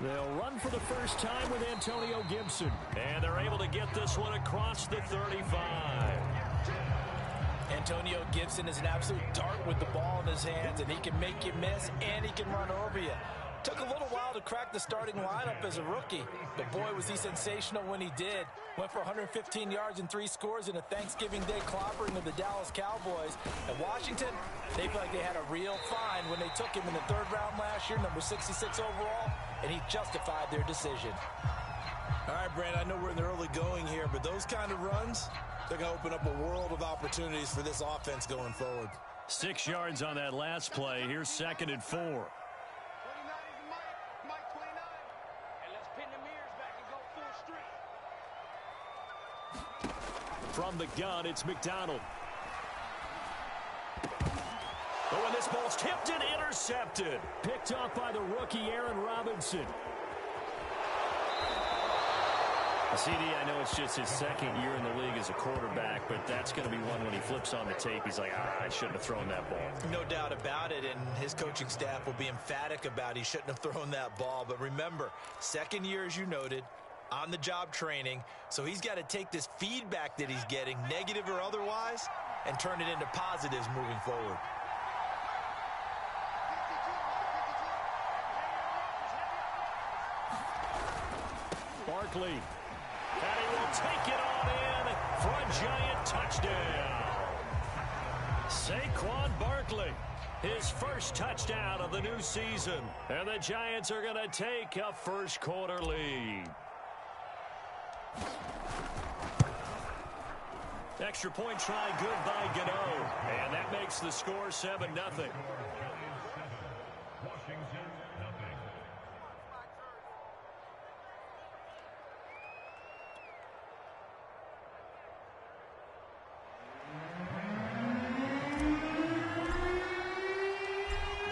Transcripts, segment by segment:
They'll run for the first time with Antonio Gibson. And they're able to get this one across the 35. Antonio Gibson is an absolute dart with the ball in his hands, and he can make you miss, and he can run over you. Took a little while to crack the starting lineup as a rookie, but boy, was he sensational when he did. Went for 115 yards and 3 scores in a Thanksgiving Day clobbering of the Dallas Cowboys. And Washington, they feel like they had a real find when they took him in the 3rd round last year, number 66 overall, and he justified their decision. All right, Brandon, I know we're in the early going here, but those kind of runs, they're going to open up a world of opportunities for this offense going forward. 6 yards on that last play. Here's 2nd and 4. From the gun, it's McDonald. Oh, and this ball's tipped and intercepted. Picked off by the rookie, Aaron Robinson. CD, I know it's just his 2nd year in the league as a quarterback, but that's going to be one when he flips on the tape. He's like, I shouldn't have thrown that ball. No doubt about it, and his coaching staff will be emphatic about he shouldn't have thrown that ball. But remember, 2nd year, as you noted, on-the-job training, so he's got to take this feedback that he's getting, negative or otherwise, and turn it into positives moving forward. Barkley. And he will take it on in for a giant touchdown. Saquon Barkley, his first touchdown of the new season. And the Giants are going to take a first-quarter lead. Extra point try good by Gano. And that makes the score 7-0.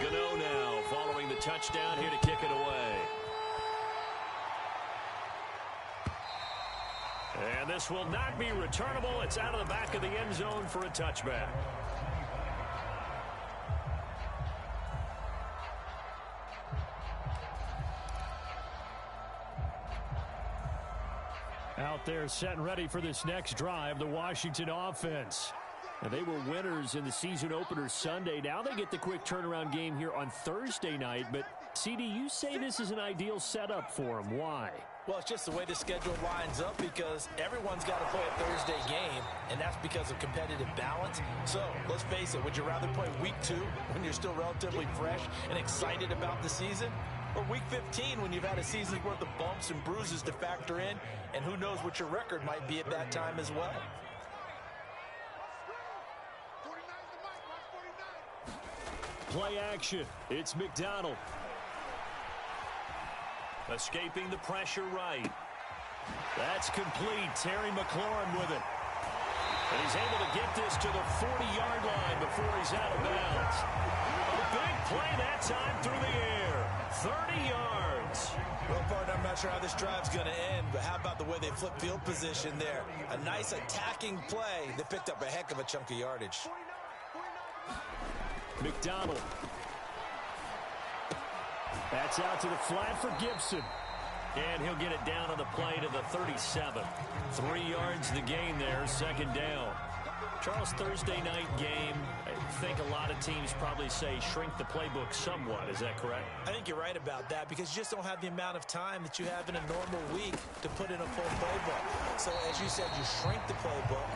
Gano now following the touchdown here to kick it away. And this will not be returnable. It's out of the back of the end zone for a touchback. Out there set and ready for this next drive, the Washington offense. Now, they were winners in the season opener Sunday. Now they get the quick turnaround game here on Thursday night. But, CD, you say this is an ideal setup for them. Why? Well, it's just the way the schedule lines up because everyone's got to play a Thursday game, and that's because of competitive balance. So, let's face it, would you rather play week 2 when you're still relatively fresh and excited about the season? Or week 15 when you've had a season's worth of bumps and bruises to factor in, and who knows what your record might be at that time as well? Play action. It's McDonald. Escaping the pressure right. That's complete. Terry McLaurin with it. And he's able to get this to the 40-yard line before he's out of bounds. A big play that time through the air. 30 yards. Well, partner, I'm not sure how this drive's going to end, but how about the way they flip field position there? A nice attacking play that picked up a heck of a chunk of yardage. McDonald. That's out to the flat for Gibson. And he'll get it down on the play to the 37. 3 yards the gain there, 2nd down. Charles, Thursday night game, I think a lot of teams probably say shrink the playbook somewhat. Is that correct? I think you're right about that because you just don't have the amount of time that you have in a normal week to put in a full playbook. So as you said, you shrink the playbook,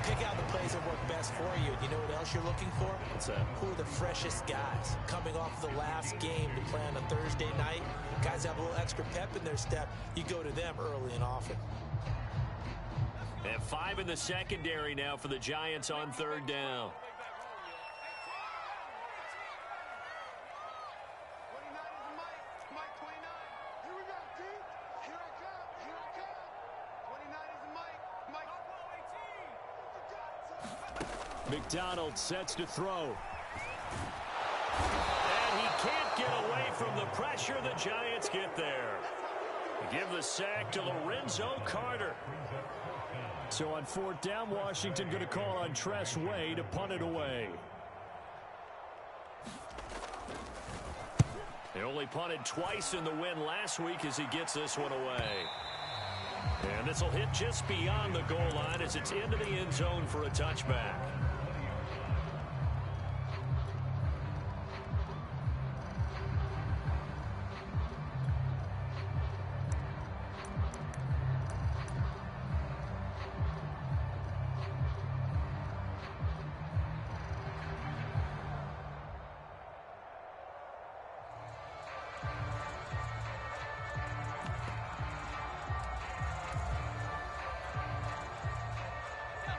pick out the plays that work best for you. You know what else you're looking for? What's that? Who are the freshest guys coming off the last game to play on a Thursday night? Guys have a little extra pep in their step. You go to them early and often. And 5 in the secondary now for the Giants on 3rd down. McDonald sets to throw. And he can't get away from the pressure. The Giants get there. Give the sack to Lorenzo Carter. So on 4th down, Washington going to call on Tress Way to punt it away. He only punted twice in the win last week as he gets this one away. And this will hit just beyond the goal line as it's into the end zone for a touchback.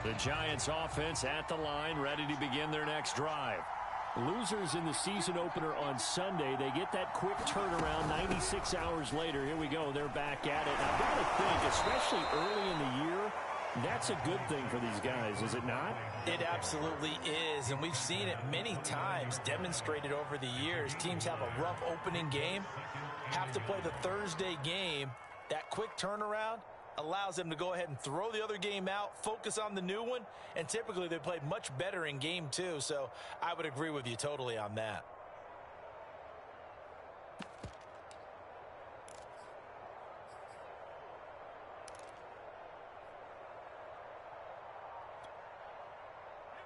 The Giants offense at the line, ready to begin their next drive. Losers in the season opener on Sunday, they get that quick turnaround 96 hours later. Here we go, they're back at it. I've got to think, especially early in the year, that's a good thing for these guys, is it not? It absolutely is, and we've seen it many times demonstrated over the years. Teams have a rough opening game, have to play the Thursday game. That quick turnaround allows them to go ahead and throw the other game out, focus on the new one, and typically they play much better in game two, so I would agree with you totally on that.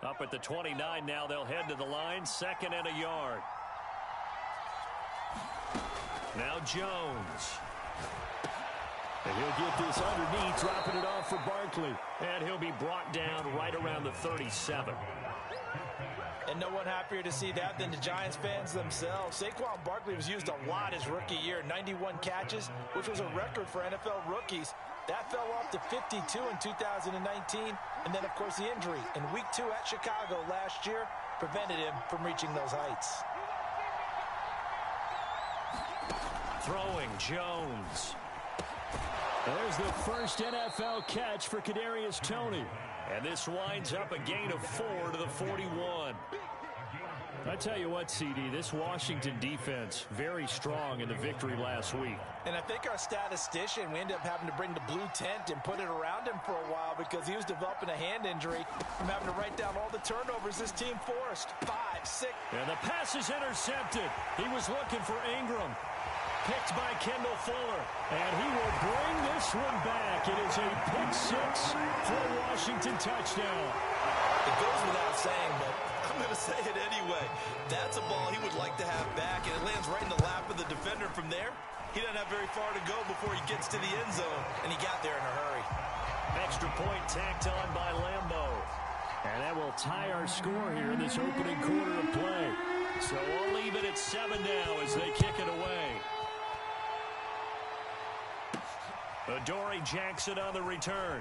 Up at the 29 now, they'll head to the line, 2nd and a yard. Now Jones. And he'll get this underneath, dropping it off for Barkley. And he'll be brought down right around the 37. And no one happier to see that than the Giants fans themselves. Saquon Barkley was used a lot his rookie year, 91 catches, which was a record for NFL rookies. That fell off to 52 in 2019. And then, of course, the injury in Week 2 at Chicago last year prevented him from reaching those heights. Throwing Jones. There's the first NFL catch for Kadarius Toney. And this winds up a gain of 4 to the 41. I tell you what, CD, this Washington defense, very strong in the victory last week. And I think our statistician, we ended up having to bring the blue tent and put it around him for a while because he was developing a hand injury from having to write down all the turnovers this team forced. 5, 6. And the pass is intercepted. He was looking for Ingram. Picked by Kendall Fuller. And he will bring this one back. It is a pick 6 for a Washington touchdown. It goes without saying, but I'm going to say it anyway. That's a ball he would like to have back, and it lands right in the lap of the defender from there. He doesn't have very far to go before he gets to the end zone, and he got there in a hurry. Extra point tacked on by Lambeau. And that will tie our score here in this opening quarter of play. So we'll leave it at 7 now as they kick it away. Adoree Jackson on the return.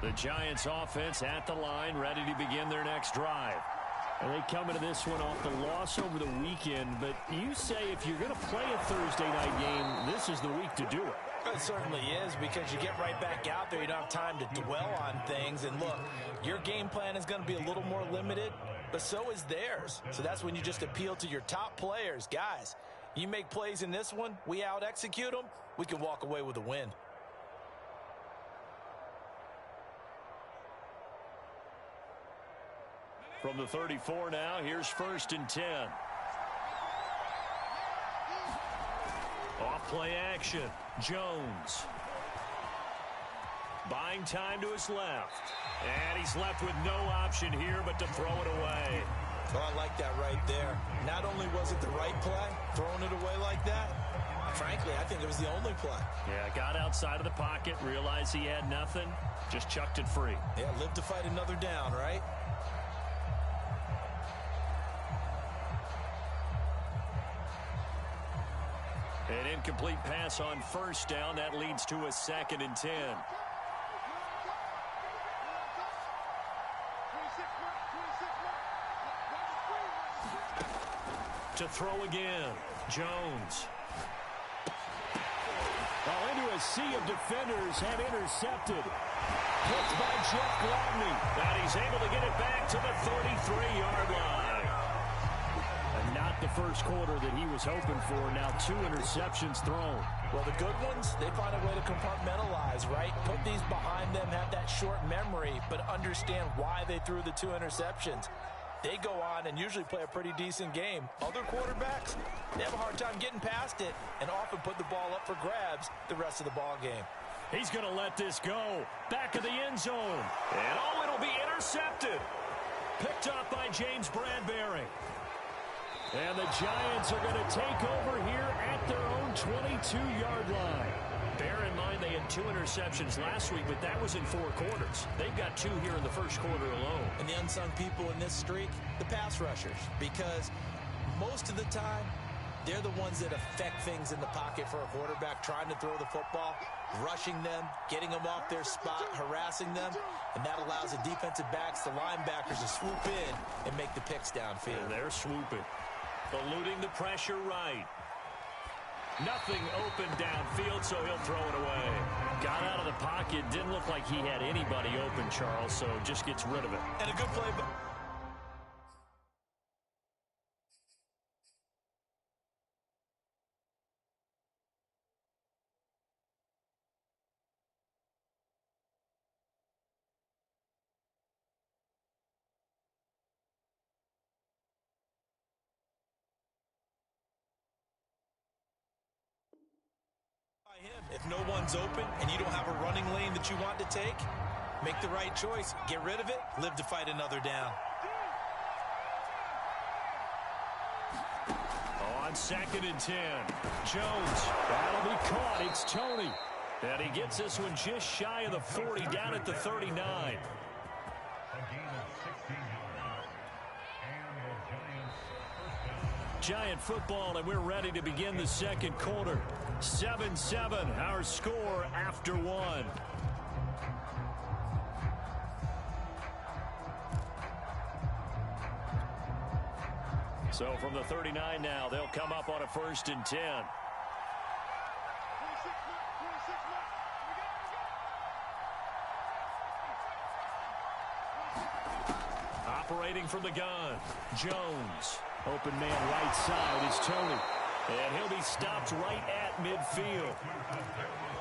The Giants offense at the line, ready to begin their next drive. And they come into this one off the loss over the weekend, but you say if you're going to play a Thursday night game, this is the week to do it. It certainly is, because you get right back out there. You don't have time to dwell on things. And look, your game plan is going to be a little more limited, but so is theirs. So that's when you just appeal to your top players. Guys, you make plays in this one, we out-execute them, we can walk away with a win. From the 34 now, here's 1st and 10. Off play action. Jones. Buying time to his left. And he's left with no option here but to throw it away. Oh, I like that right there. Not only was it the right play, throwing it away like that, frankly, I think it was the only play. Yeah, got outside of the pocket, realized he had nothing, just chucked it free. Yeah, live to fight another down, right? An incomplete pass on 1st down. That leads to a 2nd and 10. To throw again. Jones. Well, into a sea of defenders have intercepted. Picked by Jeff Gladney. And he's able to get it back to the 33-yard line. And not the first quarter that he was hoping for. Now 2 interceptions thrown. Well, the good ones, they find a way to compartmentalize, right? Put these behind them, have that short memory, but understand why they threw the 2 interceptions. They go on and usually play a pretty decent game. Other quarterbacks, they have a hard time getting past it and often put the ball up for grabs the rest of the ball game. He's going to let this go. Back of the end zone. And oh, it'll be intercepted. Picked up by James Bradbury. And the Giants are going to take over here at their own 22-yard line. Bear in mind they had 2 interceptions last week, but that was in 4 quarters. They've got 2 here in the first quarter alone. And the unsung people in this streak, the pass rushers, because most of the time, they're the ones that affect things in the pocket for a quarterback, trying to throw the football, rushing them, getting them off their spot, harassing them, and that allows the defensive backs, the linebackers to swoop in and make the picks downfield. And they're swooping. Eluding the pressure right. Nothing open downfield, so he'll throw it away. Got out of the pocket. Didn't look like he had anybody open, Charles, so just gets rid of it. And a good play. If no one's open and you don't have a running lane that you want to take, make the right choice. Get rid of it. Live to fight another down. On 2nd and 10. Jones. That'll be caught. It's Tony. And he gets this one just shy of the 40, down at the 39. Giant football, and we're ready to begin the second quarter. 7-7, our score after 1. So from the 39 now, they'll come up on a 1st and 10. Operating from the gun, Jones. Open man right side is Tony. And he'll be stopped right at midfield.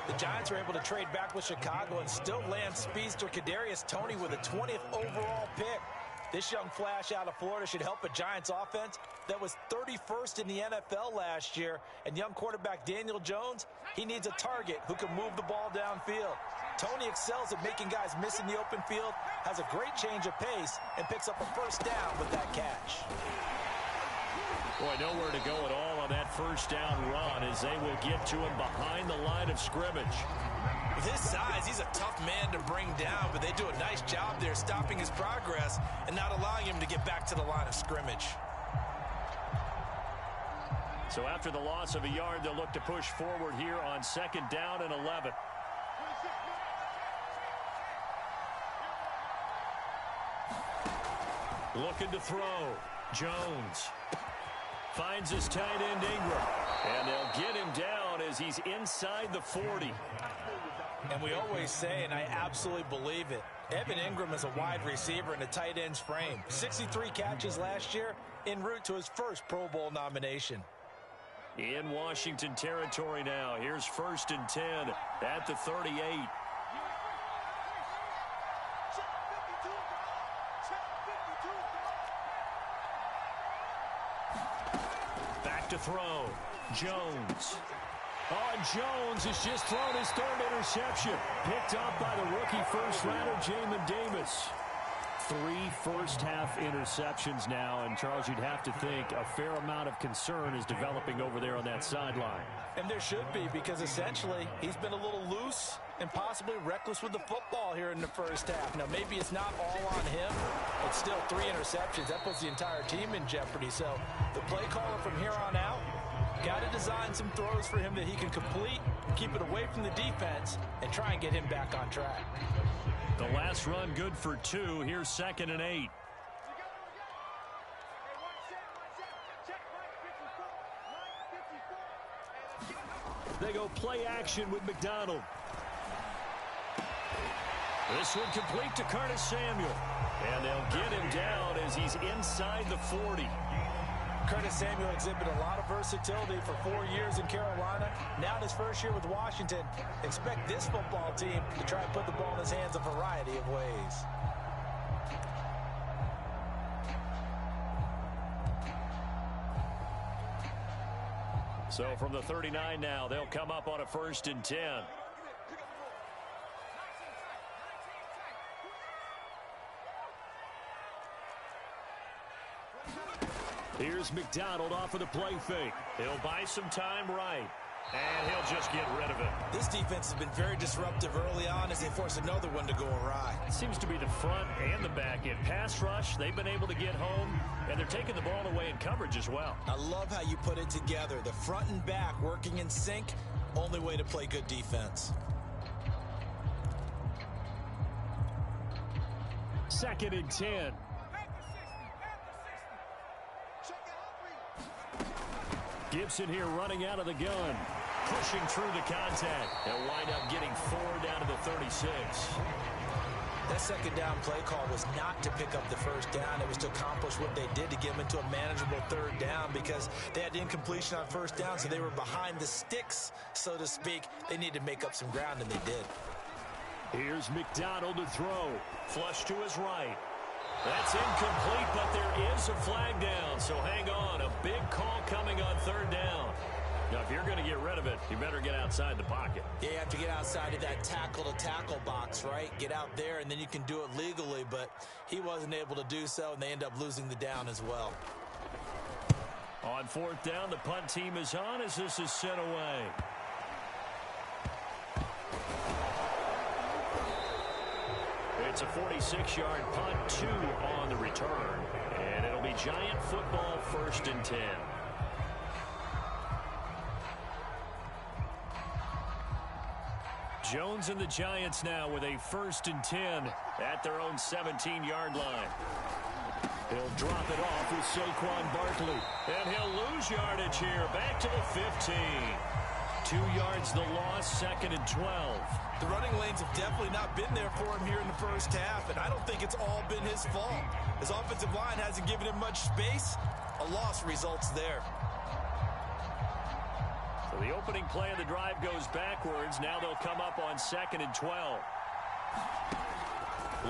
The Giants are able to trade back with Chicago and still land speedster Kadarius Toney with a 20th overall pick. This young flash out of Florida should help a Giants offense that was 31st in the NFL last year. And young quarterback Daniel Jones, he needs a target who can move the ball downfield. Toney excels at making guys miss in the open field, has a great change of pace, and picks up a 1st down with that catch. Boy, nowhere to go at all on that 1st down run as they will get to him behind the line of scrimmage. With his size, he's a tough man to bring down, but they do a nice job there stopping his progress and not allowing him to get back to the line of scrimmage. So after the loss of a yard, they'll look to push forward here on 2nd down and 11. Looking to throw. Jones. Finds his tight end Ingram. And they'll get him down as he's inside the 40. And we always say, and I absolutely believe it, Evan Ingram is a wide receiver in a tight end's frame. 63 catches last year, en route to his first Pro Bowl nomination. In Washington territory now. Here's 1st and 10 at the 38. Back to throw. Jones. Oh, and Jones has just thrown his 3rd interception. Picked up by the rookie first-rounder, Jamin Davis. 3 first-half interceptions now, and Charles, you'd have to think a fair amount of concern is developing over there on that sideline. And there should be, because essentially he's been a little loose and possibly reckless with the football here in the 1st half. Now, maybe it's not all on him, but still 3 interceptions. That puts the entire team in jeopardy. So the play caller from here on out got to design some throws for him that he can complete, keep it away from the defense, and try and get him back on track. The last run good for 2. Here's 2nd and 8. They go play action with McDonald. This one complete to Curtis Samuel. And they'll get him down as he's inside the 40. Curtis Samuel exhibited a lot of versatility for 4 years in Carolina. Now in his first year with Washington, expect this football team to try and put the ball in his hands a variety of ways. So from the 39 now, they'll come up on a 1st and 10. Here's McDonald off of the play fake. He'll buy some time right, and he'll just get rid of it. This defense has been very disruptive early on as they force another one to go awry. It seems to be the front and the back end. Pass rush, they've been able to get home, and they're taking the ball away in coverage as well. I love how you put it together. The front and back working in sync, only way to play good defense. 2nd and 10. Gibson here running out of the gun. Pushing through the contact. They'll wind up getting 4 down to the 36. That 2nd down play call was not to pick up the 1st down. It was to accomplish what they did to get them into a manageable 3rd down because they had incompletion on 1st down, so they were behind the sticks, so to speak. They needed to make up some ground, and they did. Here's McDonald to throw. Flush to his right. That's incomplete, but there is a flag down, so hang on. A big call coming on 3rd down. Now, if you're going to get rid of it, you better get outside the pocket. Yeah, you have to get outside of that tackle-to-tackle box, right? Get out there, and then you can do it legally, but he wasn't able to do so, and they end up losing the down as well. On 4th down, the punt team is on as this is sent away. It's a 46-yard punt, 2 on the return. And it'll be Giant football 1st and 10. Jones and the Giants now with a 1st and 10 at their own 17-yard line. He'll drop it off with Saquon Barkley. And he'll lose yardage here. Back to the 15. 2 yards the loss, 2nd and 12. The running lanes have definitely not been there for him here in the 1st half, and I don't think it's all been his fault. His offensive line hasn't given him much space. A loss results there. So the opening play of the drive goes backwards. Now they'll come up on 2nd and 12.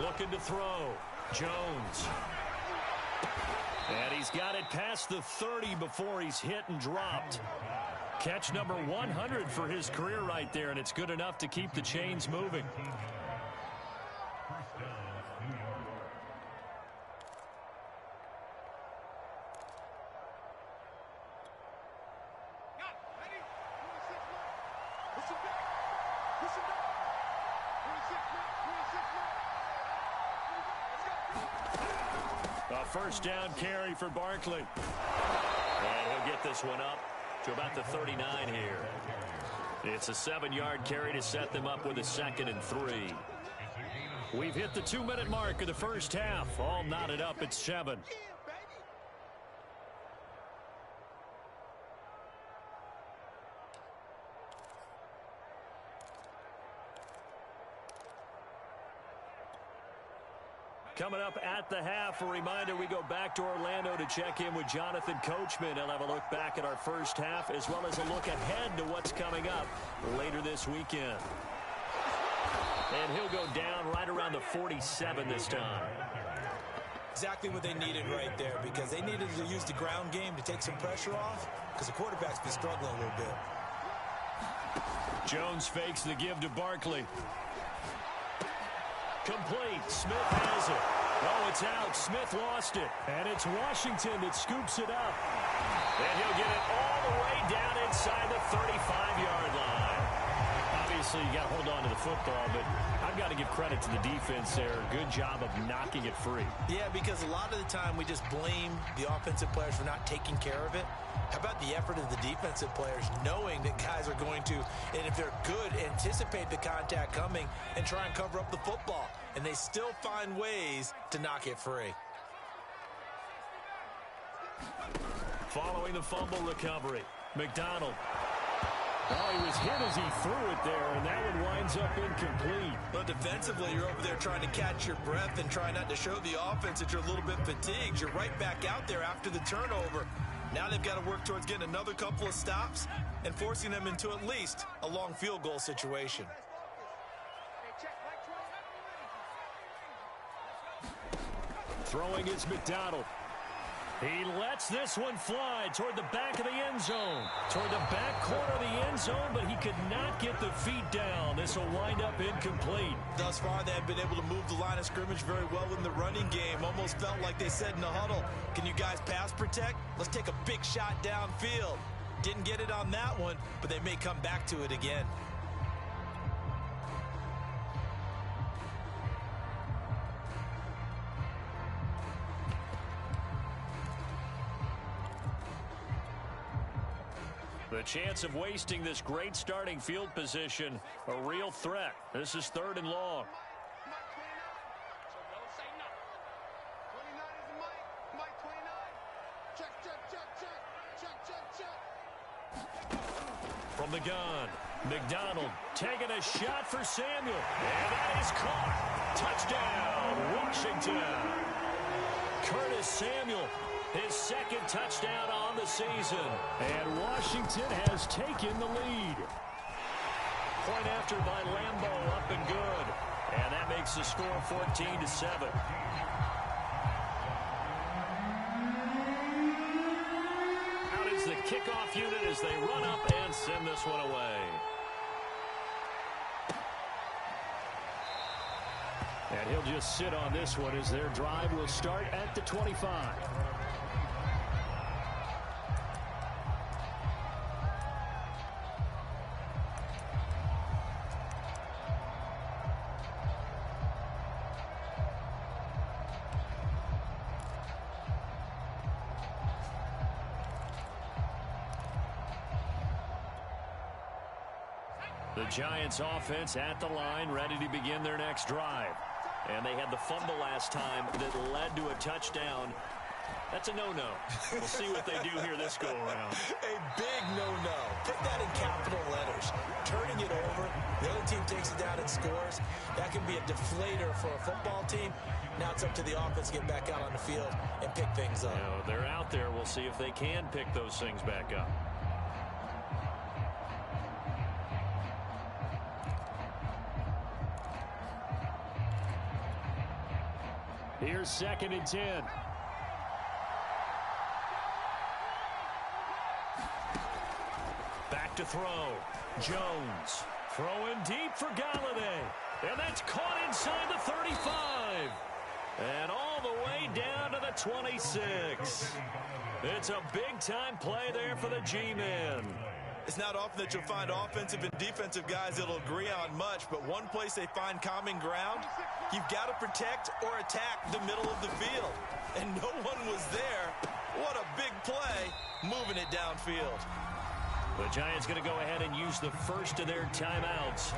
Looking to throw. Jones. And he's got it past the 30 before he's hit and dropped. Catch number 100 for his career right there, and it's good enough to keep the chains moving. A 1st down carry for Barkley. And he'll get this one up to about the 39 here. It's a 7-yard carry to set them up with a 2nd and 3. We've hit the 2-minute mark of the 1st half. All knotted up at 7. Coming up at the half, a reminder, we go back to Orlando to check in with Jonathan Coachman. He'll have a look back at our 1st half as well as a look ahead to what's coming up later this weekend. And he'll go down right around the 47 this time. Exactly what they needed right there, because they needed to use the ground game to take some pressure off because the quarterback's been struggling a little bit. Jones fakes the give to Barkley. Complete. Smith has it. Oh, it's out. Smith lost it. And it's Washington that scoops it up. And he'll get it all the way down inside the 35-yard line. Obviously, you got to hold on to the football, but I've got to give credit to the defense there. Good job of knocking it free. Yeah, because a lot of the time we just blame the offensive players for not taking care of it. How about the effort of the defensive players knowing that guys are going to, and if they're good, anticipate the contact coming and try and cover up the football. And they still find ways to knock it free. Following the fumble recovery, McDonald. Oh, he was hit as he threw it there, and that one winds up incomplete. But defensively, you're over there trying to catch your breath and try not to show the offense that you're a little bit fatigued. You're right back out there after the turnover. Now they've got to work towards getting another couple of stops and forcing them into at least a long field goal situation. Throwing is McDonald. He lets this one fly toward the back of the end zone. Toward the back corner of the end zone, but he could not get the feet down. This will wind up incomplete. Thus far, they have been able to move the line of scrimmage very well in the running game. Almost felt like they said in the huddle, can you guys pass protect? Let's take a big shot downfield. Didn't get it on that one, but they may come back to it again. The chance of wasting this great starting field position, a real threat. This is 3rd and long. From the gun, McDonald taking a shot for Samuel. And that is caught. Touchdown, Washington. Curtis Samuel, his 2nd touchdown on the season. And Washington has taken the lead. Point after by Lambeau, up and good. And that makes the score 14-7. Out is the kickoff unit as they run up and send this one away. And he'll just sit on this one as their drive will start at the 25. The Giants offense at the line, ready to begin their next drive. And they had the fumble last time that led to a touchdown. That's a no-no. We'll see what they do here this go-around. A big no-no. Put that in capital letters. Turning it over, the other team takes it down and scores. That can be a deflator for a football team. Now it's up to the offense to get back out on the field and pick things up. You know, they're out there. We'll see if they can pick those things back up. Here's 2nd and 10. Back to throw. Jones throwing deep for Galladay. And that's caught inside the 35. And all the way down to the 26. It's a big-time play there for the G-men. It's not often that you'll find offensive and defensive guys that'll agree on much, but one place they find common ground, you've got to protect or attack the middle of the field. And no one was there. What a big play, moving it downfield. The Giants going to go ahead and use the first of their timeouts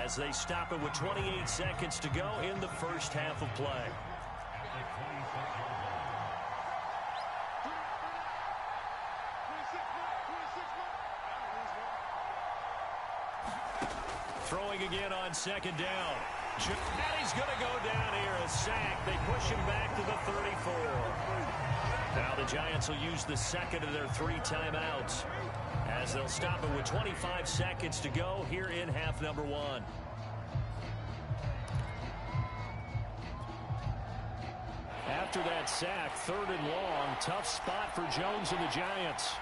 as they stop it with 28 seconds to go in the first half of play. Throwing again on 2nd down. And he's going to go down here, a sack. They push him back to the 34. Now the Giants will use the 2nd of their 3 timeouts as they'll stop it with 25 seconds to go here in half number 1. After that sack, 3rd and long, tough spot for Jones and the Giants.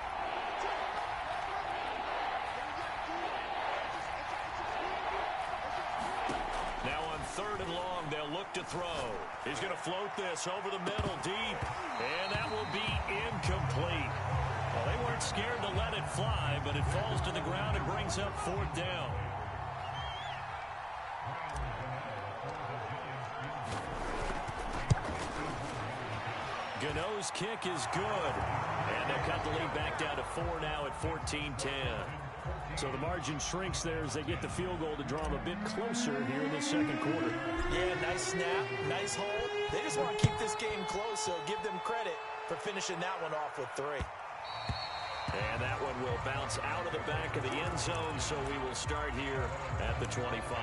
Now on 3rd and long, they'll look to throw. He's going to float this over the middle deep, and that will be incomplete. Well, they weren't scared to let it fly, but it falls to the ground and brings up 4th down. Gano's kick is good, and they'll cut the lead back down to 4 now at 14-10. So the margin shrinks there as they get the field goal to draw them a bit closer here in the 2nd quarter. Yeah, nice snap, nice hold. They just want to keep this game close, so give them credit for finishing that one off with 3. And that one will bounce out of the back of the end zone, so we will start here at the 25.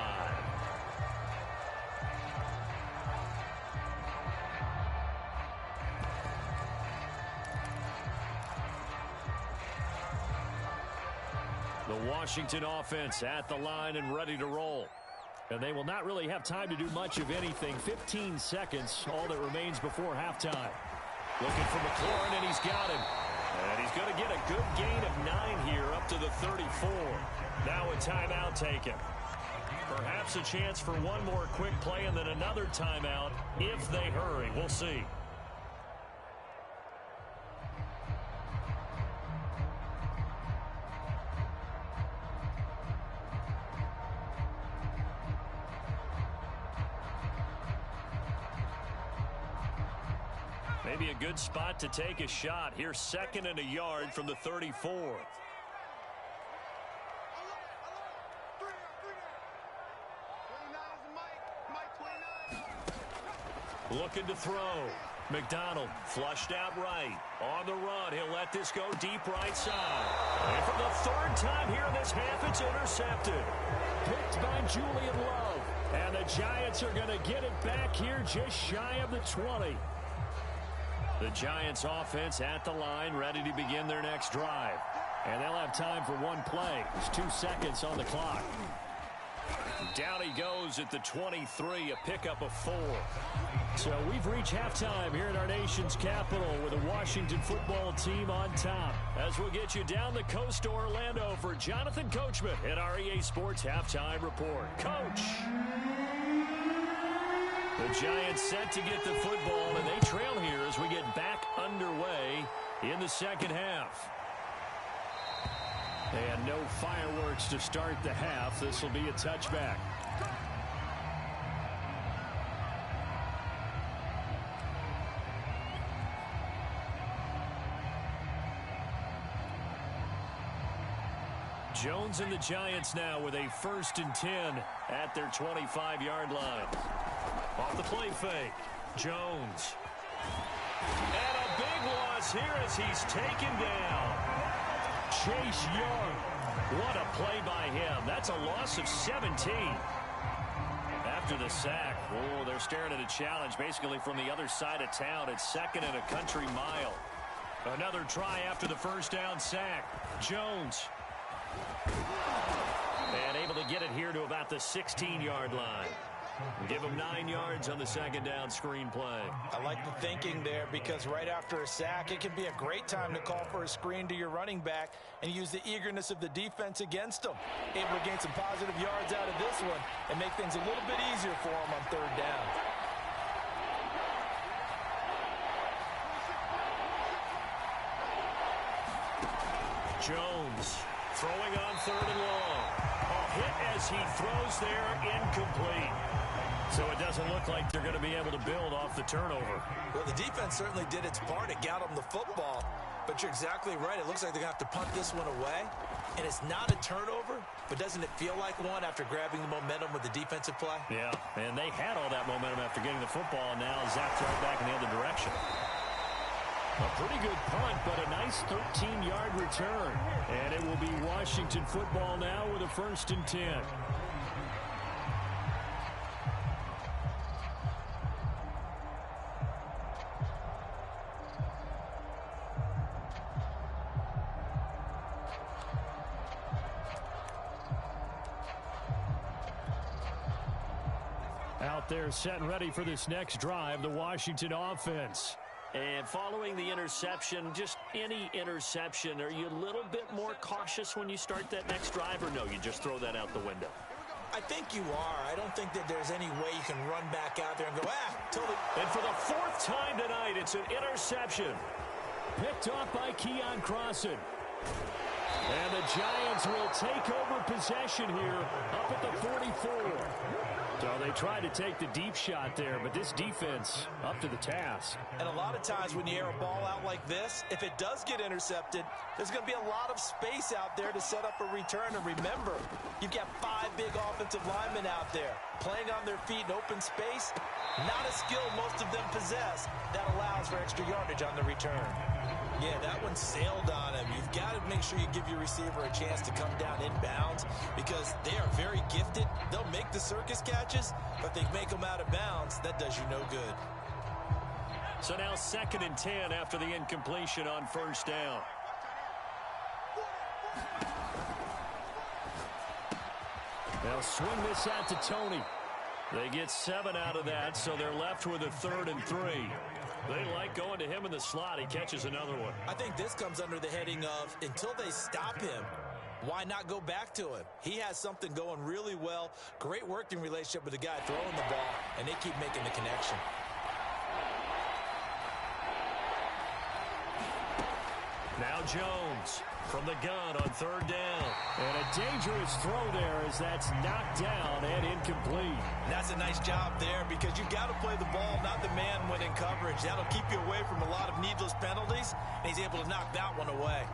The Washington offense at the line and ready to roll. And they will not really have time to do much of anything. 15 seconds, all that remains before halftime. Looking for McLaurin, and he's got him. And he's going to get a good gain of 9 here up to the 34. Now a timeout taken. Perhaps a chance for one more quick play and then another timeout if they hurry. We'll see. Maybe a good spot to take a shot. Here's 2nd and a yard from the 34. Looking to throw. McDonald flushed out right. On the run, he'll let this go deep right side. And for the 3rd time here in this half, it's intercepted. Picked by Julian Love. And the Giants are going to get it back here just shy of the 20. The Giants offense at the line, ready to begin their next drive. And they'll have time for one play. There's 2 seconds on the clock. Down he goes at the 23, a pickup of 4. So we've reached halftime here in our nation's capital with the Washington football team on top. As we'll get you down the coast to Orlando for Jonathan Coachman at our EA Sports Halftime Report. Coach! The Giants set to get the football, and they trail here as we get back underway in the second half. And no fireworks to start the half. This will be a touchback. Jones and the Giants now with a 1st and 10 at their 25-yard line. Off the play fake. Jones. And a big loss here as he's taken down. Chase Young. What a play by him. That's a loss of 17. After the sack, oh, they're staring at a challenge basically from the other side of town. It's 2nd and a country mile. Another try after the 1st down sack. Jones. And able to get it here to about the 16-yard line. Give him 9 yards on the 2nd down screen play. I like the thinking there because right after a sack, it can be a great time to call for a screen to your running back and use the eagerness of the defense against them. Able to gain some positive yards out of this one and make things a little bit easier for them on 3rd down. Jones throwing on 3rd and long. A hit as he throws there, incomplete. So it doesn't look like they're going to be able to build off the turnover. Well, the defense certainly did its part to get them the football. But you're exactly right. It looks like they're going to have to punt this one away. And it's not a turnover, but doesn't it feel like one after grabbing the momentum with the defensive play? Yeah, and they had all that momentum after getting the football, and now zapped right back in the other direction. A pretty good punt, but a nice 13-yard return. And it will be Washington football now with a 1st and 10. Out there set and ready for this next drive, the Washington offense. And following the interception, just any interception, are you a little bit more cautious when you start that next drive, or no, you just throw that out the window? I think you are. I don't think that there's any way you can run back out there and go, totally. And for the 4th time tonight, it's an interception. Picked off by Keon Crossan. And the Giants will take over possession here up at the 44. So they tried to take the deep shot there, but this defense up to the task. And a lot of times when you air a ball out like this, if it does get intercepted, there's going to be a lot of space out there to set up a return. And remember, you've got 5 big offensive linemen out there playing on their feet in open space. Not a skill most of them possess that allows for extra yardage on the return. Yeah, that one sailed on him. You've got to make sure you give your receiver a chance to come down inbounds because they are very gifted. They'll make the circus catches, but they make them out of bounds. That does you no good. So now 2nd and 10 after the incompletion on 1st down. They'll swing this out to Tony. They get 7 out of that, so they're left with a 3rd and 3. They like going to him in the slot. He catches another one. I think this comes under the heading of until they stop him, why not go back to him? He has something going really well. Great working relationship with the guy throwing the ball, and they keep making the connection. Now Jones from the gun on 3rd down. And a dangerous throw there as that's knocked down and incomplete. That's a nice job there because you've got to play the ball, not the man when in coverage. That'll keep you away from a lot of needless penalties, and he's able to knock that one away.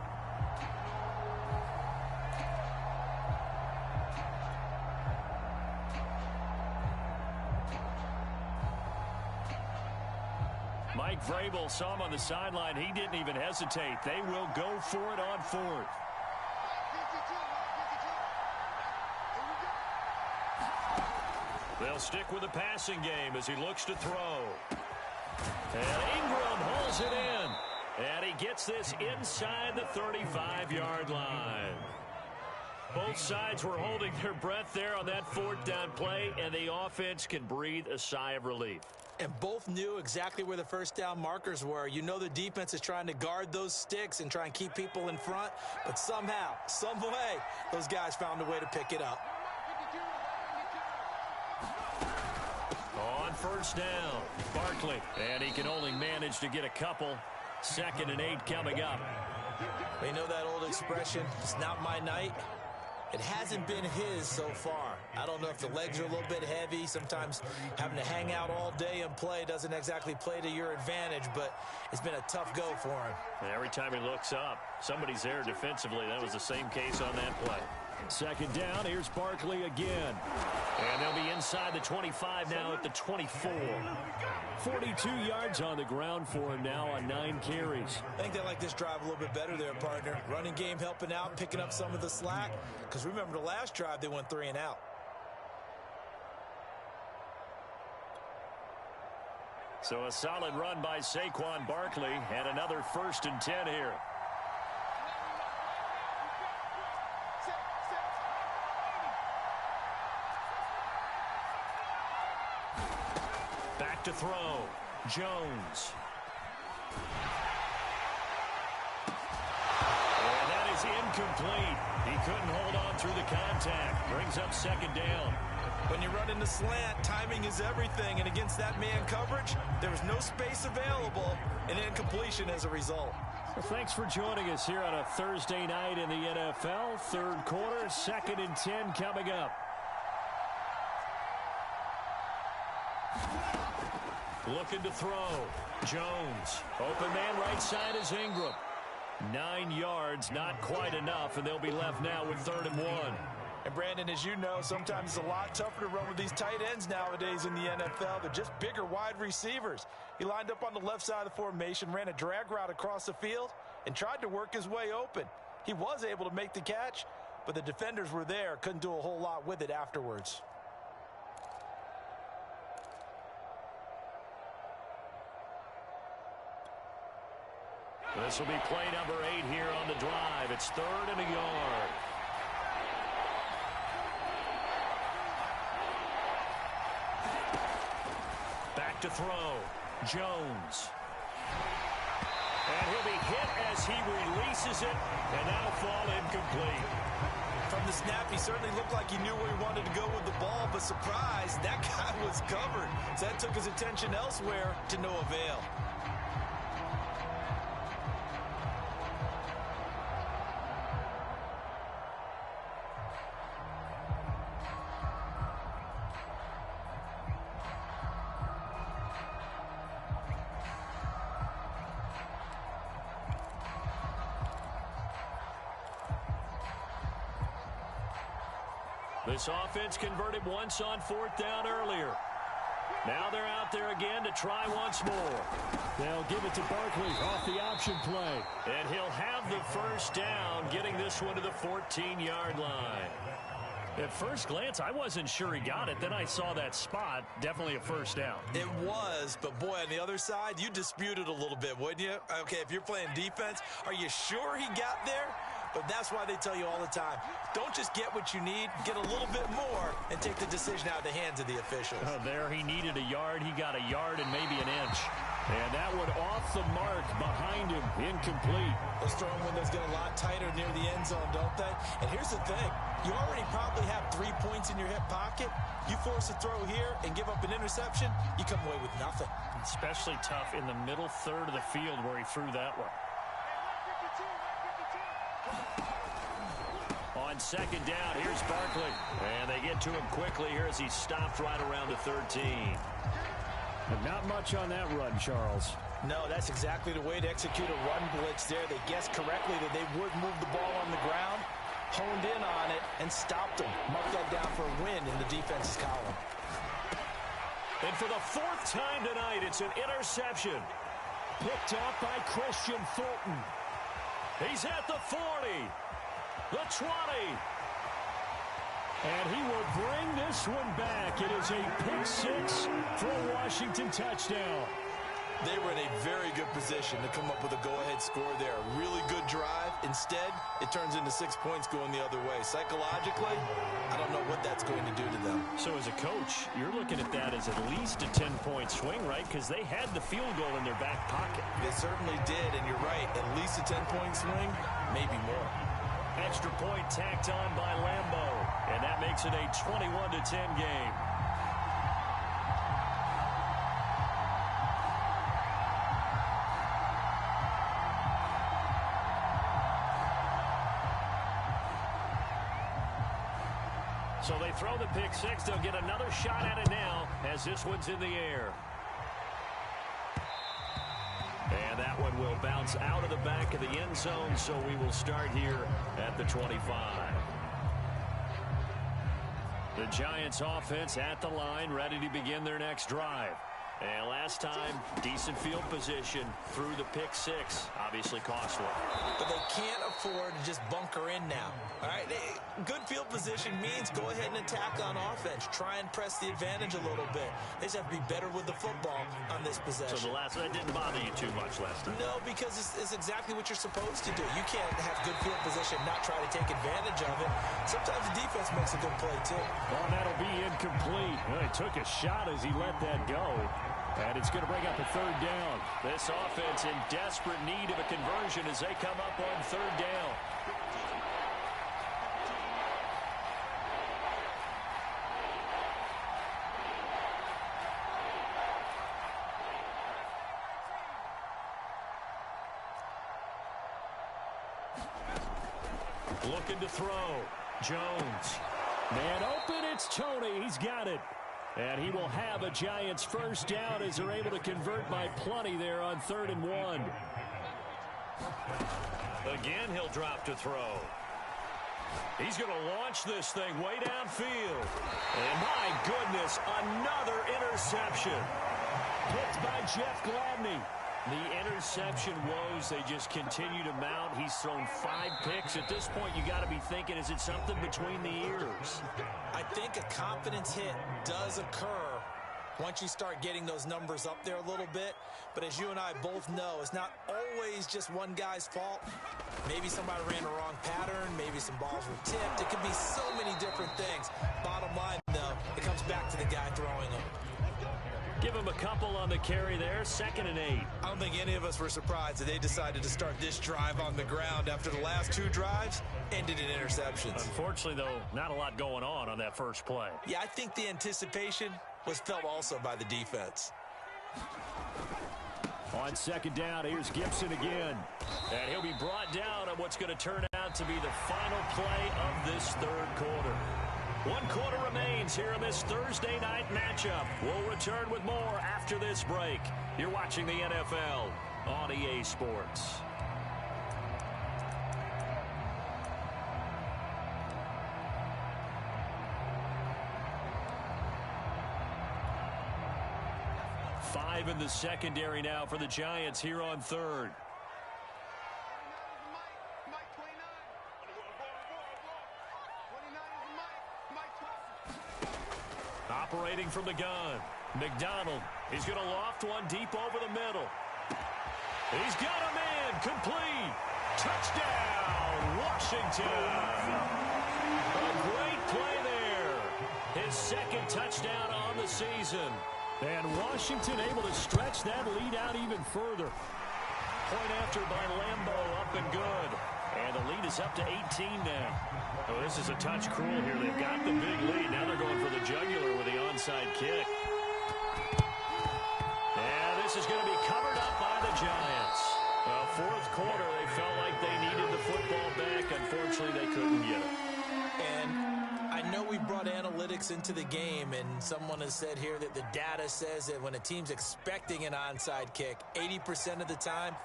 Mike Vrabel saw him on the sideline. He didn't even hesitate. They will go for it on 4th. They'll stick with the passing game as he looks to throw. And Ingram hauls it in. And he gets this inside the 35-yard line. Both sides were holding their breath there on that 4th down play, and the offense can breathe a sigh of relief. And both knew exactly where the 1st down markers were. You know the defense is trying to guard those sticks and try and keep people in front, but somehow, some way, those guys found a way to pick it up. On 1st down, Barkley, and he can only manage to get a couple. 2nd and 8 coming up. We know that old expression, it's not my night. It hasn't been his so far. I don't know if the legs are a little bit heavy. Sometimes having to hang out all day and play doesn't exactly play to your advantage, but it's been a tough go for him. And every time he looks up, somebody's there defensively. That was the same case on that play. 2nd down, here's Barkley again. And they'll be inside the 25 now at the 24. 42 yards on the ground for him now on 9 carries. I think they like this drive a little bit better there, partner. Running game helping out, picking up some of the slack. Because remember the last drive, they went 3 and out. So a solid run by Saquon Barkley and another 1st and 10 here. Back to throw. Jones. And that is incomplete. He couldn't hold on through the contact. Brings up 2nd down. When you run in the slant, timing is everything. And against that man coverage, there was no space available and incompletion as a result. Well, thanks for joining us here on a Thursday night in the NFL. 3rd quarter, 2nd and 10 coming up. Looking to throw. Jones. Open man right side is Ingram. 9 yards, not quite enough, and they'll be left now with 3rd and 1. And Brandon, as you know, sometimes it's a lot tougher to run with these tight ends nowadays in the NFL. They're just bigger wide receivers. He lined up on the left side of the formation, ran a drag route across the field, and tried to work his way open. He was able to make the catch, but the defenders were there, couldn't do a whole lot with it afterwards. This will be play number 8 here on the drive. It's 3rd and a yard. Back to throw. Jones. And he'll be hit as he releases it, and that'll fall incomplete. From the snap, he certainly looked like he knew where he wanted to go with the ball, but surprise, that guy was covered. So that took his attention elsewhere to no avail. This offense converted once on 4th down earlier. Now they're out there again to try once more. They'll give it to Barkley off the option play. And he'll have the 1st first down, getting this one to the 14-yard line. At first glance, I wasn't sure he got it. Then I saw that spot. Definitely a first down. It was, but boy, on the other side, you disputed a little bit, wouldn't you? Okay, if you're playing defense, are you sure he got there? But that's why they tell you all the time, don't just get what you need, get a little bit more, and take the decision out of the hands of the officials. Oh, there he needed a yard. He got a yard and maybe an inch. And that one off the mark behind him, incomplete. Those throwing windows get a lot tighter near the end zone, don't they? And here's the thing. You already probably have 3 points in your hip pocket. You force a throw here and give up an interception, you come away with nothing. Especially tough in the middle third of the field where he threw that one. On second down, here's Barkley. And they get to him quickly here as he's stopped right around the 13. And not much on that run, Charles. No, that's exactly the way to execute a run blitz there. They guessed correctly that they would move the ball on the ground, honed in on it, and stopped them. Mark that down for a win in the defense's column. And for the 4th time tonight, it's an interception. Picked up by Christian Fulton. He's at the 40, the 20. And he will bring this one back. It is a pick 6 for a Washington touchdown. They were in a very good position to come up with a go-ahead score there. A really good drive. Instead, it turns into 6 points going the other way. Psychologically, I don't know what that's going to do to them. So as a coach, you're looking at that as at least a 10-point swing, right? Because they had the field goal in their back pocket. They certainly did, and you're right. At least a 10-point swing, maybe more. Extra point tacked on by Lambo. And that makes it a 21-10 game. So they throw the pick 6. They'll get another shot at it now as this one's in the air. And that one will bounce out of the back of the end zone, so we will start here at the 25. The Giants offense at the line, ready to begin their next drive. And last time, decent field position through the pick 6. Obviously costly. But they can't afford to just bunker in now. All right, good field position means go ahead and attack on offense. Try and press the advantage a little bit. They just have to be better with the football on this possession. So that didn't bother you too much last time? No, because it's exactly what you're supposed to do. You can't have good field position and not try to take advantage of it. Sometimes the defense makes a good play, too. Well, that'll be incomplete. Well, he took a shot as he let that go. And it's going to bring up a 3rd down. This offense in desperate need of a conversion as they come up on 3rd down. Looking to throw. Jones. Man open, it's Tony. He's got it. And he will have a Giants first down as they're able to convert by plenty there on 3rd and 1. Again, he'll drop to throw. He's going to launch this thing way downfield. And my goodness, another interception. Picked by Jeff Gladney. The interception woes, they just continue to mount. He's thrown 5 picks. At this point, you got to be thinking, is it something between the ears? I think a confidence hit does occur once you start getting those numbers up there a little bit. But as you and I both know, it's not always just one guy's fault. Maybe somebody ran the wrong pattern. Maybe some balls were tipped. It could be so many different things. Bottom line, though, it comes back to the guy throwing them. Give him a couple on the carry there. 2nd and 8. I don't think any of us were surprised that they decided to start this drive on the ground after the last 2 drives ended in interceptions. Unfortunately, though, not a lot going on that first play. Yeah, I think the anticipation was felt also by the defense. On 2nd down, here's Gibson again. And he'll be brought down on what's going to turn out to be the final play of this 3rd quarter. 1 quarter remains here in this Thursday night matchup. We'll return with more after this break. You're watching the NFL on EA Sports. Five in the secondary now for the Giants here on 3rd. operating from the gun. McDonald, he's going to loft one deep over the middle. He's got a man, complete. Touchdown, Washington. A great play there. His second touchdown on the season. And Washington able to stretch that lead out even further. Point after by Lambeau, up and good. And the lead is up to 18 now. Oh, this is a touch cruel here. They've got the big lead. Now they're going for the jugular with the onside kick. And this is going to be covered up by the Giants. Well, fourth quarter, they felt like they needed the football back. Unfortunately, they couldn't get it. And I know we brought analytics into the game, and someone has said here that the data says that when a team's expecting an onside kick, 80% of the time,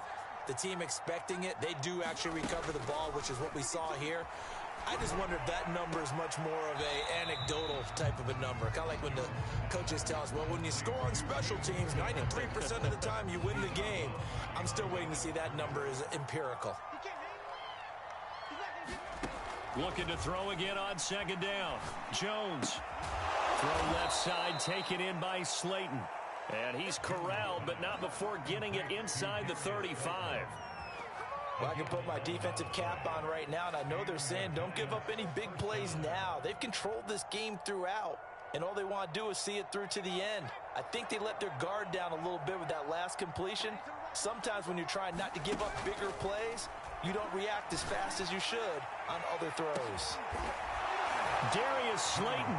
the team expecting it, they do actually recover the ball, which is what we saw here. I just wonder if that number is much more of a anecdotal type of a number. Kind of like when the coaches tell us, well, when you score on special teams, 93% of the time you win the game. I'm still waiting to see that number is empirical. Looking to throw again on second down. Jones. Throw left side, taken in by Slayton. And he's corralled, but not before getting it inside the 35. Well, I can put my defensive cap on right now, and I know they're saying don't give up any big plays now. They've controlled this game throughout, and all they want to do is see it through to the end. I think they let their guard down a little bit with that last completion. Sometimes when you're trying not to give up bigger plays, you don't react as fast as you should on other throws. Darius Slayton,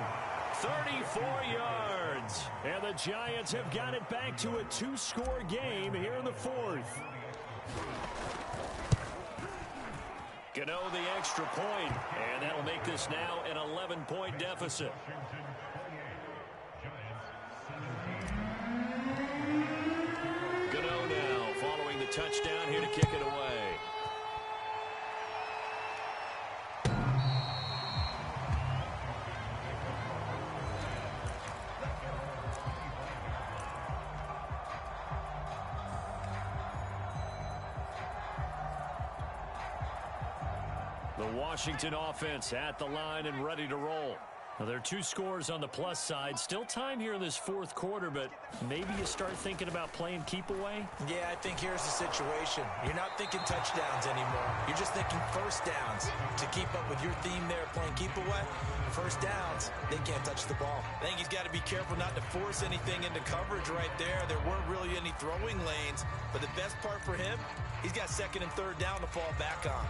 34 yards. And the Giants have got it back to a two-score game here in the fourth. Gano the extra point, and that'll make this now an 11-point deficit. Gano now following the touchdown here to kick it away. The Washington offense at the line and ready to roll. Now, there are two scores on the plus side. Still time here in this fourth quarter, but maybe you start thinking about playing keep away? Yeah, I think here's the situation. You're not thinking touchdowns anymore. You're just thinking first downs. To keep up with your theme there, playing keep away, first downs, they can't touch the ball. I think he's got to be careful not to force anything into coverage right there. There weren't really any throwing lanes, but the best part for him, he's got second and third down to fall back on.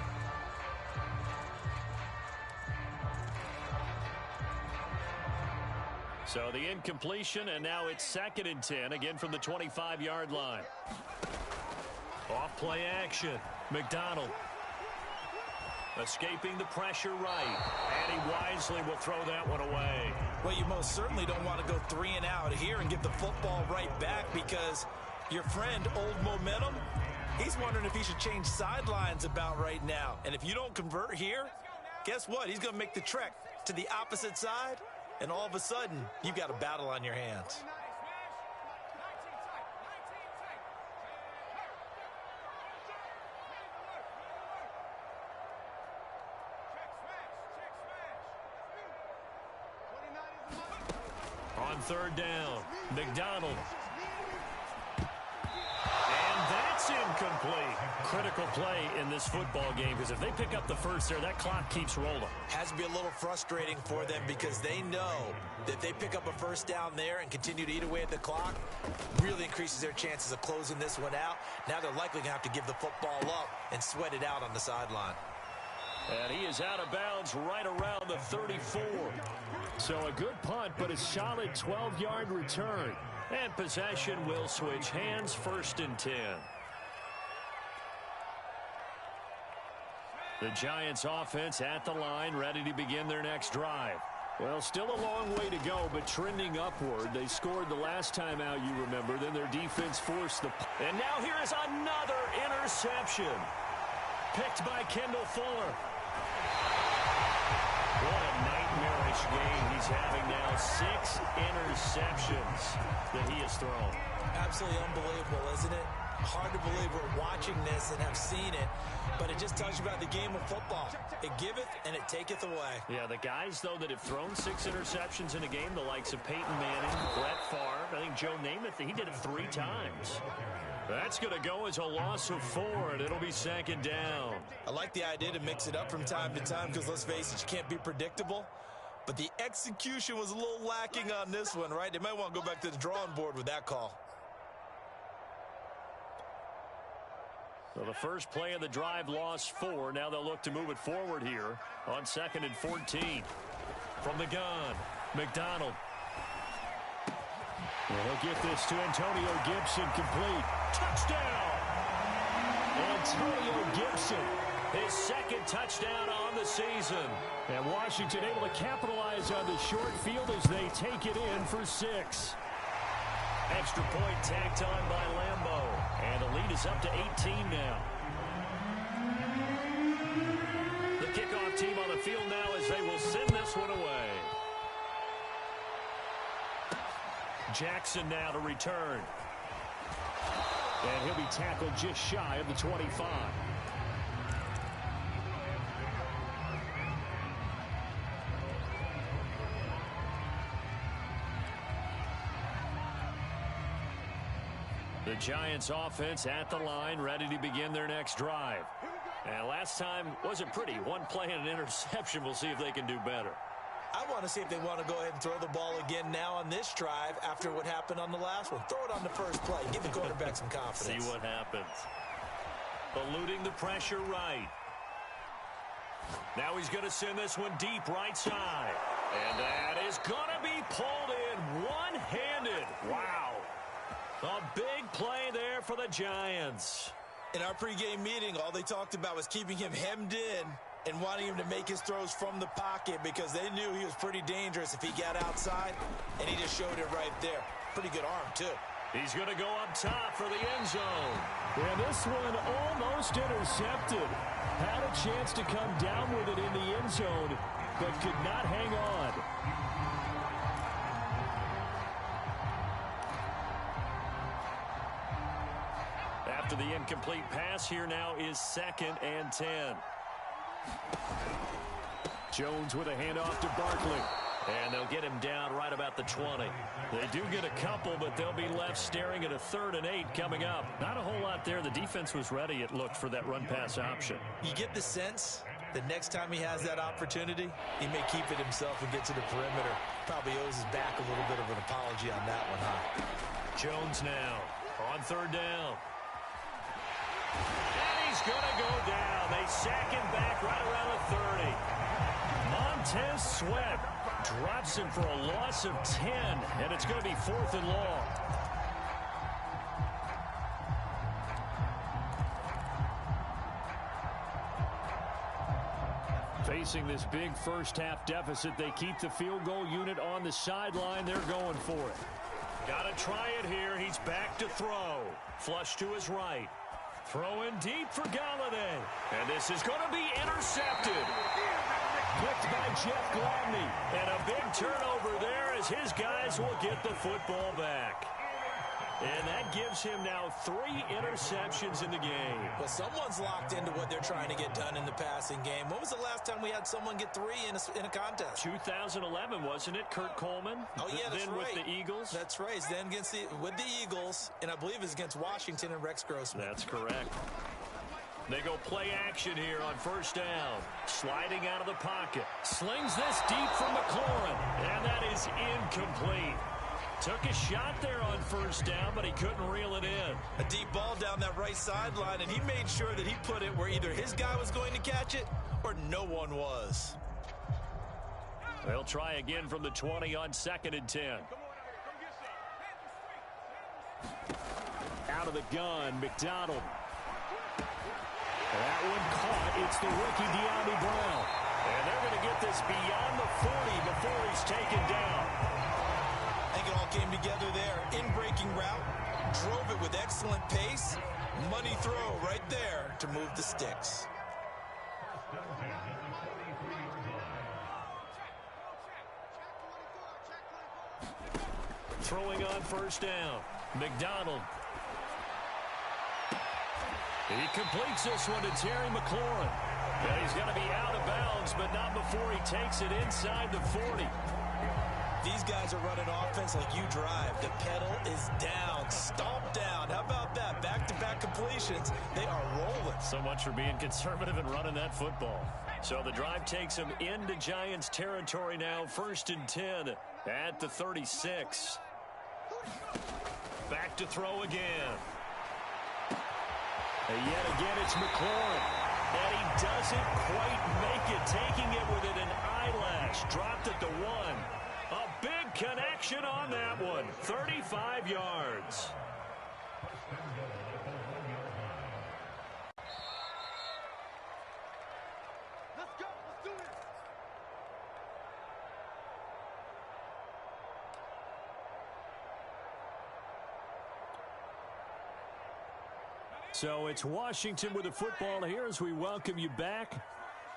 So the incompletion, and now it's 2nd and 10, again from the 25-yard line. Off play action. McDonald escaping the pressure right, and he wisely will throw that one away. Well, you most certainly don't want to go 3 and out here and give the football right back, because your friend, Old Momentum, he's wondering if he should change sidelines about right now. And if you don't convert here, guess what? He's going to make the trek to the opposite side. And all of a sudden, you've got a battle on your hands. On third down, McDonald. And that's incomplete. Critical play in this football game, because if they pick up the first there, that clock keeps rolling. Has to be a little frustrating for them, because they know that if they pick up a first down there and continue to eat away at the clock, really increases their chances of closing this one out. Now they're likely going to have to give the football up and sweat it out on the sideline. And he is out of bounds right around the 34. So a good punt, but a solid 12-yard return. And possession will switch hands, 1st and 10. The Giants offense at the line, ready to begin their next drive. Well, still a long way to go, but trending upward. They scored the last time out, you remember. Then their defense forced the... And now here is another interception. Picked by Kendall Fuller. What a nightmarish game he's having now. 6 interceptions that he has thrown. Absolutely unbelievable, isn't it? Hard to believe we're watching this and have seen it, but it just tells you about the game of football. It giveth and it taketh away. Yeah, the guys, though, that have thrown 6 interceptions in a game, the likes of Peyton Manning, Brett Favre, I think Joe Namath, he did it 3 times. That's going to go as a loss of 4, and it'll be 2nd down. I like the idea to mix it up from time to time because, let's face it, you can't be predictable. But the execution was a little lacking on this one, right? They might want to go back to the drawing board with that call. So the first play of the drive lost 4. Now they'll look to move it forward here on 2nd and 14. From the gun, McDonald. He'll get this to Antonio Gibson, complete. Touchdown! Antonio Gibson, his 2nd touchdown on the season. And Washington able to capitalize on the short field as they take it in for 6. Extra point tacked on by Lambeau. And the lead is up to 18 now. The kickoff team on the field now as they will send this one away. Jackson now to return. And he'll be tackled just shy of the 25. The Giants offense at the line, ready to begin their next drive. And last time wasn't pretty. 1 play and an interception. We'll see if they can do better. I want to see if they want to go ahead and throw the ball again now on this drive after what happened on the last one. Throw it on the first play. Give the quarterback some confidence. See what happens. Eluding the pressure right. Now he's going to send this one deep right side. And that is going to be pulled in one-handed. Wow. A big play there for the Giants. In our pregame meeting, all they talked about was keeping him hemmed in and wanting him to make his throws from the pocket because they knew he was pretty dangerous if he got outside, and he just showed it right there. Pretty good arm, too. He's going to go up top for the end zone. And this one almost intercepted. Had a chance to come down with it in the end zone, but could not hang on. After the incomplete pass, here now is 2nd and 10. Jones with a handoff to Barkley. And they'll get him down right about the 20. They do get a couple, but they'll be left staring at a 3rd and 8 coming up. Not a whole lot there. The defense was ready, it looked, for that run-pass option. You get the sense that next time he has that opportunity, he may keep it himself and get to the perimeter. Probably owes his back a little bit of an apology on that one, huh? Jones now on 3rd down. And he's going to go down. They sack him back right around the 30. Montez Sweat drops him for a loss of 10, and it's going to be 4th and long. Facing this big first-half deficit, they keep the field goal unit on the sideline. They're going for it. Got to try it here. He's back to throw. Flush to his right. Throwing deep for Galladay. And this is going to be intercepted. Picked by Jeff Gladney. And a big turnover there as his guys will get the football back. And that gives him now 3 interceptions in the game. Well, someone's locked into what they're trying to get done in the passing game. When was the last time we had someone get 3 in a contest? 2011, wasn't it? Kurt Coleman? Oh, yeah, that's then right. with the Eagles? That's right. Then with the Eagles, and I believe it's against Washington and Rex Grossman. That's correct. They go play action here on 1st down. Sliding out of the pocket. Slings this deep from McLaurin. And that is incomplete. Took a shot there on 1st down, but he couldn't reel it in. A deep ball down that right sideline, and he made sure that he put it where either his guy was going to catch it or no one was. They'll try again from the 20 on 2nd and 10. Out of the gun, McDonald. That one caught. It's the rookie De'Ami Brown. And they're going to get this beyond the 40 before he's taken down. I think it all came together there. In-breaking route, drove it with excellent pace. Money throw right there to move the sticks. Throwing on 1st down. McDonald. He completes this one to Terry McLaurin. And he's going to be out of bounds, but not before he takes it inside the 40. These guys are running offense like you drive. The pedal is down, stomped down. How about that? Back-to-back completions. They are rolling. So much for being conservative and running that football. So the drive takes him into Giants territory now. 1st and 10 at the 36. Back to throw again. And yet again, it's McLaurin. And he doesn't quite make it, taking it within an eyelash. Dropped at the 1. A big connection on that one. 35 yards. Let's go. Let's do this. So it's Washington with the football here as we welcome you back.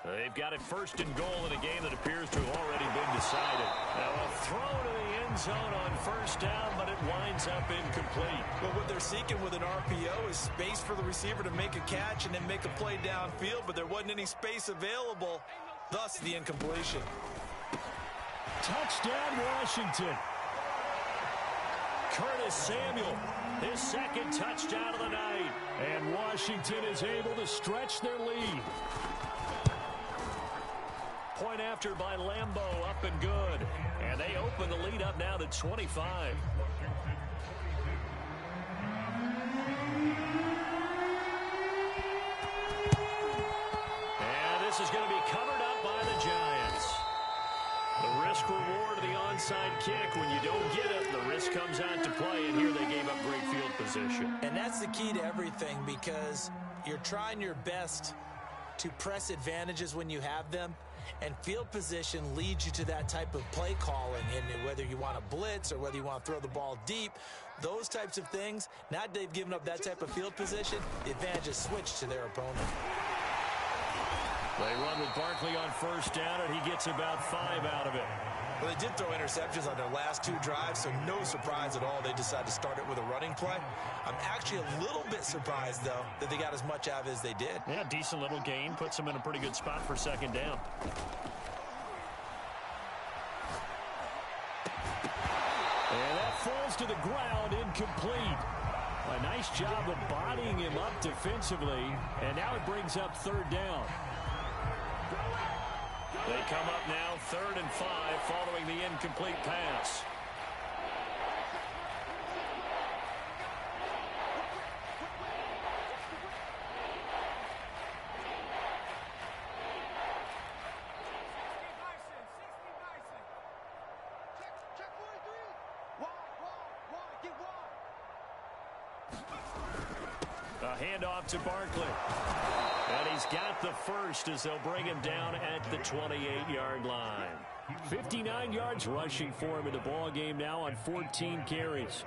They've got it 1st and goal in a game that appears to have already been decided. Now a throw to the end zone on 1st down, but it winds up incomplete. Well, what they're seeking with an RPO is space for the receiver to make a catch and then make a play downfield, but there wasn't any space available, thus the incompletion. Touchdown, Washington. Curtis Samuel, his 2nd touchdown of the night. And Washington is able to stretch their lead. Point after by Lambeau, up and good. And they open the lead up now to 25. And this is going to be covered up by the Giants. The risk-reward of the onside kick. When you don't get it, the risk comes out to play, and here they gave up great field position. And that's the key to everything, because you're trying your best to press advantages when you have them, and field position leads you to that type of play calling. And whether you want to blitz or whether you want to throw the ball deep, those types of things, now that they've given up that type of field position, the advantage is switched to their opponent. They run with Barkley on 1st down, and he gets about 5 out of it. Well, they did throw interceptions on their last 2 drives, so no surprise at all they decided to start it with a running play. I'm actually a little bit surprised, though, that they got as much out of it as they did. Yeah, decent little gain. Puts them in a pretty good spot for 2nd down. And that falls to the ground, incomplete. A nice job of bodying him up defensively, and now it brings up 3rd down. They come up now 3rd and 5 following the incomplete pass. Check 43. Wide. Get wide. A handoff to Barkley. And he's got the 1st as they'll bring him down at the 28-yard line. 59 yards rushing for him in the ball game now on 14 carries.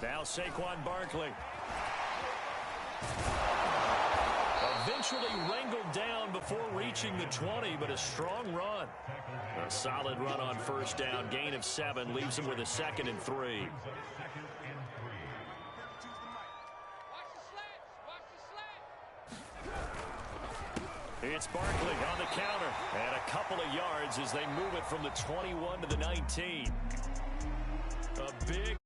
Now Saquon Barkley. Eventually wrangled down before reaching the 20, but a strong run. A solid run on 1st down. Gain of 7 leaves him with a 2nd and 3. It's Barkley on the counter. And a couple of yards as they move it from the 21 to the 19. A big